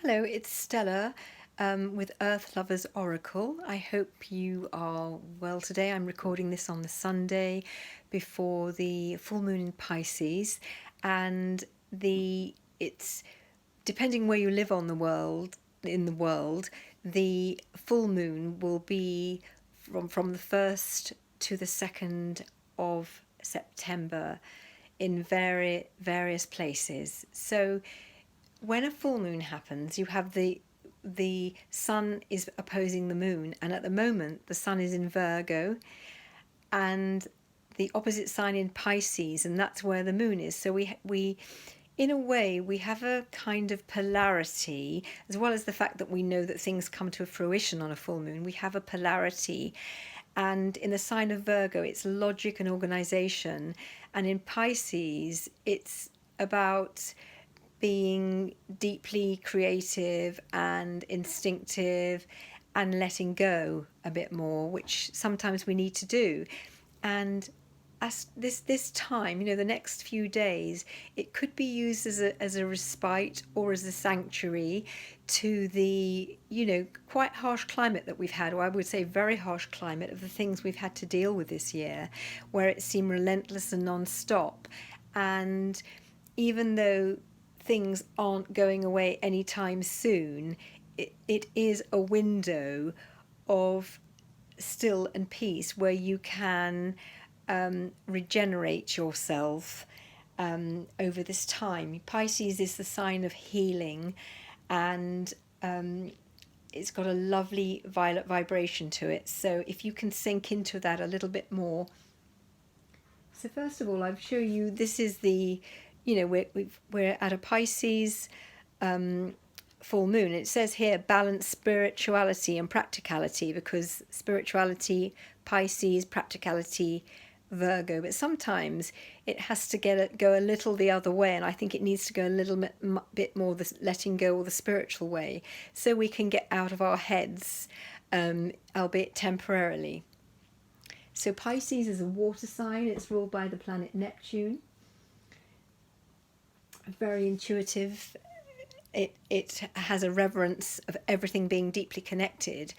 Hello, it's Stella with Earth Lovers Oracle. I hope you are well today. I'm recording this on the Sunday before the full moon in Pisces, and it's depending where you live in the world, the full moon will be from the 1st to the 2nd of September in various places. So when a full moon happens, you have the sun is opposing the moon, and at the moment the sun is in Virgo and the opposite sign in Pisces, and that's where the moon is. So we in a way we have a kind of polarity, as well as the fact that we know that things come to fruition on a full moon. We have a polarity, and in the sign of Virgo it's logic and organization, and in Pisces it's about being deeply creative and instinctive and letting go a bit more, which sometimes we need to do. And as this time, the next few days, it could be used as a respite or as a sanctuary to the quite harsh climate that we've had, or I would say very harsh climate of the things we've had to deal with this year, where it seemed relentless and non-stop. And even though things aren't going away anytime soon, it is a window of still and peace where you can regenerate yourself over this time. Pisces is the sign of healing, and it's got a lovely violet vibration to it. So if you can sink into that a little bit more. So first of all, I'm showing you, this is we're at a Pisces full moon. It says here balance spirituality and practicality, because spirituality Pisces, practicality Virgo, but sometimes it has to go a little the other way, and I think it needs to go a little bit more the letting go or the spiritual way, so we can get out of our heads, albeit temporarily. So Pisces is a water sign. It's ruled by the planet Neptune. Very intuitive. It has a reverence of everything being deeply connected,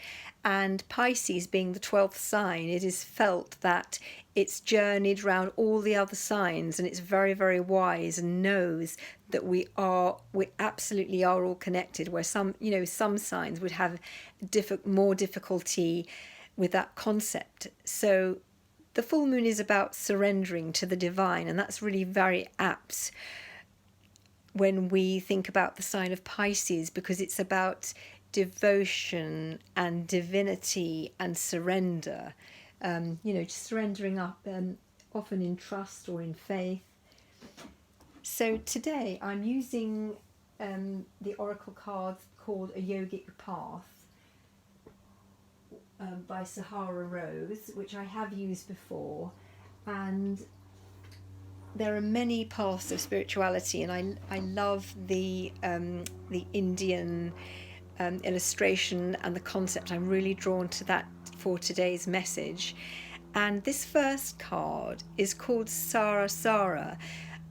and Pisces being the 12th sign, it is felt that it's journeyed around all the other signs, and it's very, very wise and knows that we absolutely are all connected, where some signs would have more difficulty with that concept. So the full moon is about surrendering to the divine, and that's really very apt when we think about the sign of Pisces, because it's about devotion and divinity and surrender, just surrendering up, often in trust or in faith. So today I'm using the oracle cards called A Yogic Path by Sahara Rose, which I have used before, and there are many paths of spirituality, and I love the Indian illustration and the concept. I'm really drawn to that for today's message. And this first card is called Sara,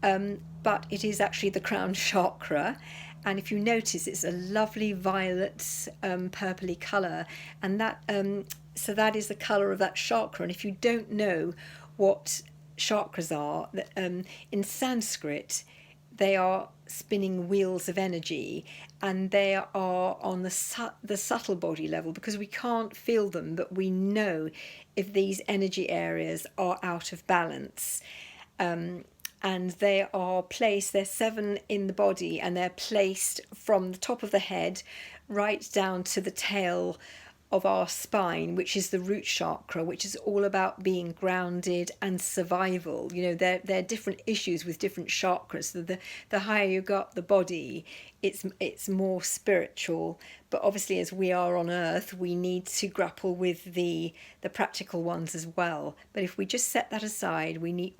but it is actually the crown chakra. And if you notice, it's a lovely violet, purpley colour, and so that is the colour of that chakra. And if you don't know what chakras are, in Sanskrit, they are spinning wheels of energy, and they are on the subtle body level, because we can't feel them, but we know if these energy areas are out of balance. And they're 7 in the body, and they're placed from the top of the head right down to the tail of our spine, which is the root chakra, which is all about being grounded and survival. There are different issues with different chakras. So the higher you go up the body, it's more spiritual. But obviously, as we are on Earth, we need to grapple with the practical ones as well. But if we just set that aside, we need,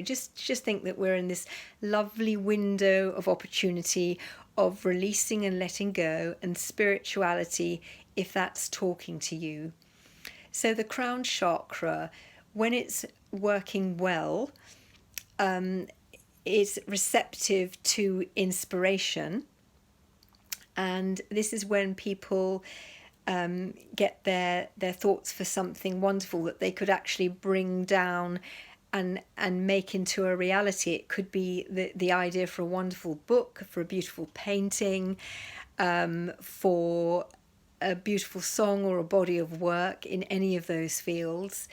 just think that we're in this lovely window of opportunity of releasing and letting go, and spirituality, if that's talking to you. So the crown chakra, when it's working well, is receptive to inspiration, And this is when people get their thoughts for something wonderful that they could actually bring down and make into a reality. It could be the idea for a wonderful book, for a beautiful painting, for a beautiful song or a body of work in any of those fields.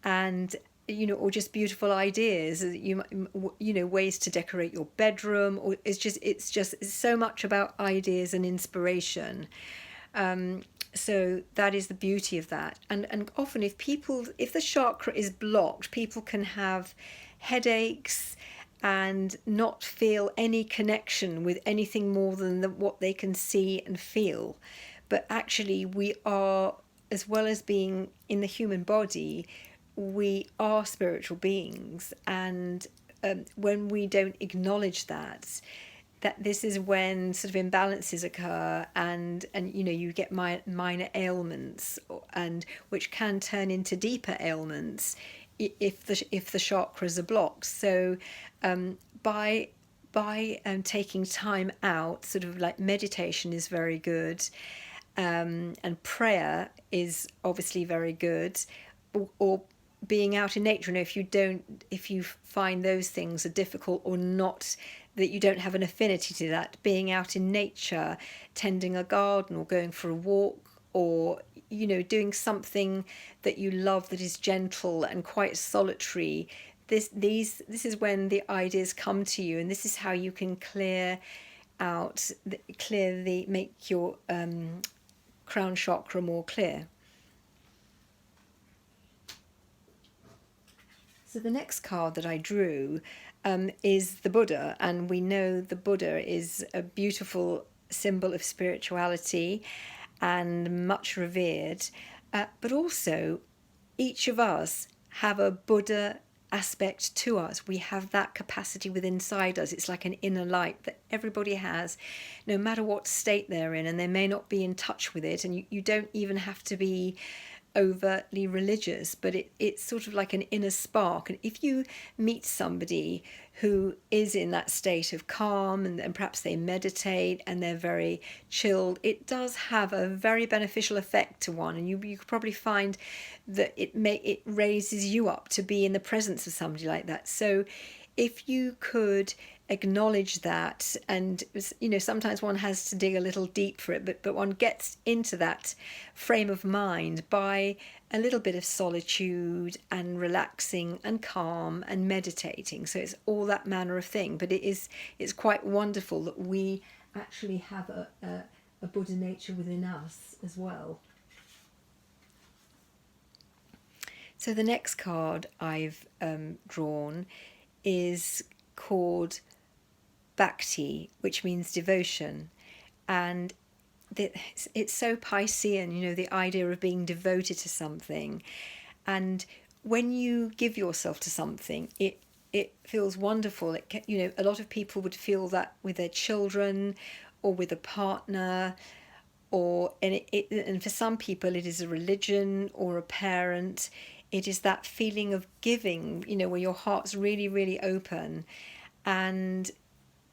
And or just beautiful ideas, ways to decorate your bedroom, or it's so much about ideas and inspiration. So that is the beauty of that. And often if the chakra is blocked, people can have headaches and not feel any connection with anything more than what they can see and feel. But actually, we are, as well as being in the human body, we are spiritual beings. And when we don't acknowledge that this is when sort of imbalances occur, and you get minor ailments, and which can turn into deeper ailments if the chakras are blocked. So by taking time out, sort of like meditation is very good, and prayer is obviously very good, or being out in nature. If you find those things are difficult, or not, that you don't have an affinity to that, being out in nature, tending a garden, or going for a walk, or doing something that you love, that is gentle and quite solitary. This is when the ideas come to you, and this is how you can make your crown chakra more clear. So the next card that I drew is the Buddha, and we know the Buddha is a beautiful symbol of spirituality and much revered, but also each of us have a Buddha aspect to us. We have that capacity within inside us. It's like an inner light that everybody has, no matter what state they're in, and they may not be in touch with it. And you don't even have to be overtly religious, but it's sort of like an inner spark. And if you meet somebody who is in that state of calm, and perhaps they meditate and they're very chilled, it does have a very beneficial effect to one. And you could probably find that it raises you up to be in the presence of somebody like that. So if you could acknowledge that, and sometimes one has to dig a little deep for it, but one gets into that frame of mind by a little bit of solitude and relaxing and calm and meditating. So it's all that manner of thing, but it's quite wonderful that we actually have a Buddha nature within us as well. So the next card I've drawn is called Bhakti, which means devotion. And it's so Piscean, the idea of being devoted to something. And when you give yourself to something, it feels wonderful. A lot of people would feel that with their children, or with a partner, and for some people it is a religion or a parent. It is that feeling of giving, where your heart's really, really open. And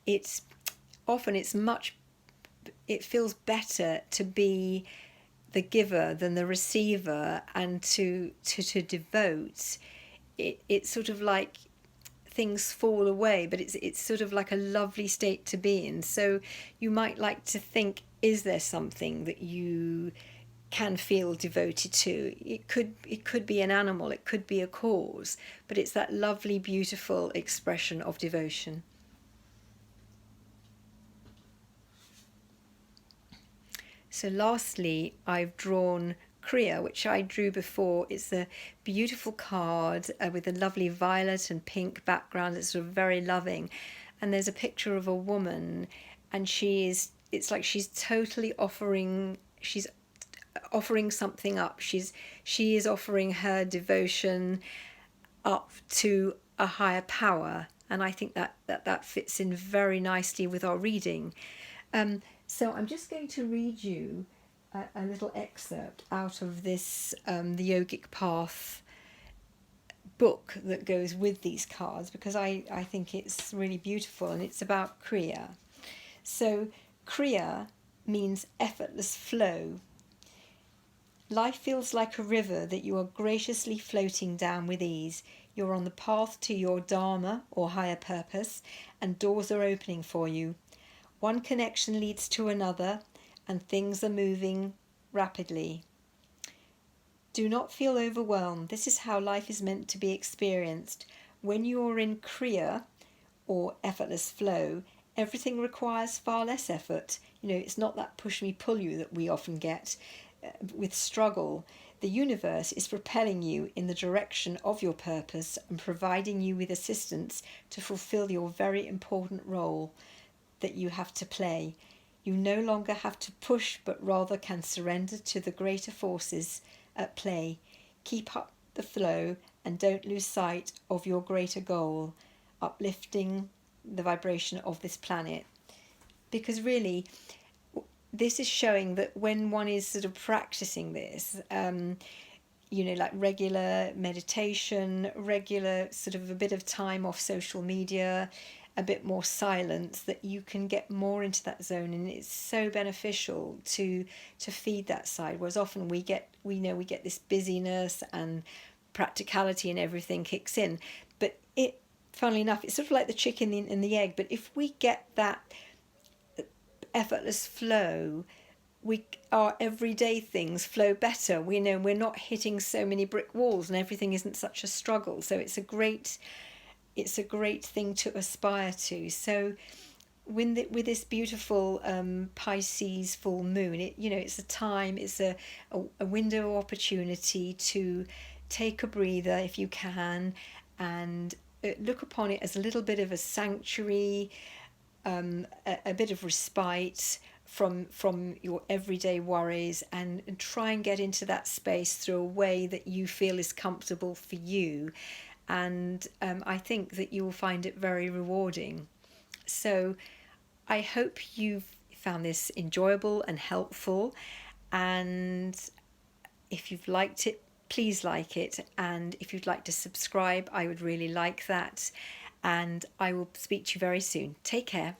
it feels better to be the giver than the receiver, and to devote. It's sort of like things fall away, but it's sort of like a lovely state to be in. So you might like to think, is there something that you can feel devoted to? It could be an animal, it could be a cause, but it's that lovely, beautiful expression of devotion. So lastly, I've drawn Kriya, which I drew before. It's a beautiful card with a lovely violet and pink background. It's sort of very loving. And there's a picture of a woman, and it's like she's totally offering something up. She is offering her devotion up to a higher power. And I think that fits in very nicely with our reading. So I'm just going to read you a little excerpt out of this the Yogic Path book that goes with these cards, because I think it's really beautiful, and it's about Kriya. So Kriya means effortless flow. Life feels like a river that you are graciously floating down with ease. You're on the path to your dharma or higher purpose, and doors are opening for you. One connection leads to another, and things are moving rapidly. Do not feel overwhelmed. This is how life is meant to be experienced. When you're in Kriya, or effortless flow, everything requires far less effort. It's not that push me pull you that we often get with struggle. The universe is propelling you in the direction of your purpose and providing you with assistance to fulfill your very important role that you have to play. You no longer have to push, but rather can surrender to the greater forces at play. Keep up the flow and don't lose sight of your greater goal, uplifting the vibration of this planet. Because really, this is showing that when one is sort of practicing this, like regular meditation, regular sort of a bit of time off social media, a bit more silence, that you can get more into that zone, and it's so beneficial to feed that side. Whereas often we get this busyness and practicality and everything kicks in, but funnily enough, it's sort of like the chicken and the egg. But if we get that effortless flow, our everyday things flow better. We know we're not hitting so many brick walls, and everything isn't such a struggle. So it's a great thing to aspire to. So with this beautiful Pisces full moon, it's a time, it's a window of opportunity to take a breather if you can, and look upon it as a little bit of a sanctuary, a bit of respite from your everyday worries, and try and get into that space through a way that you feel is comfortable for you. And I think that you will find it very rewarding. So I hope you've found this enjoyable and helpful. And if you've liked it, please like it. And if you'd like to subscribe, I would really like that. And I will speak to you very soon. Take care.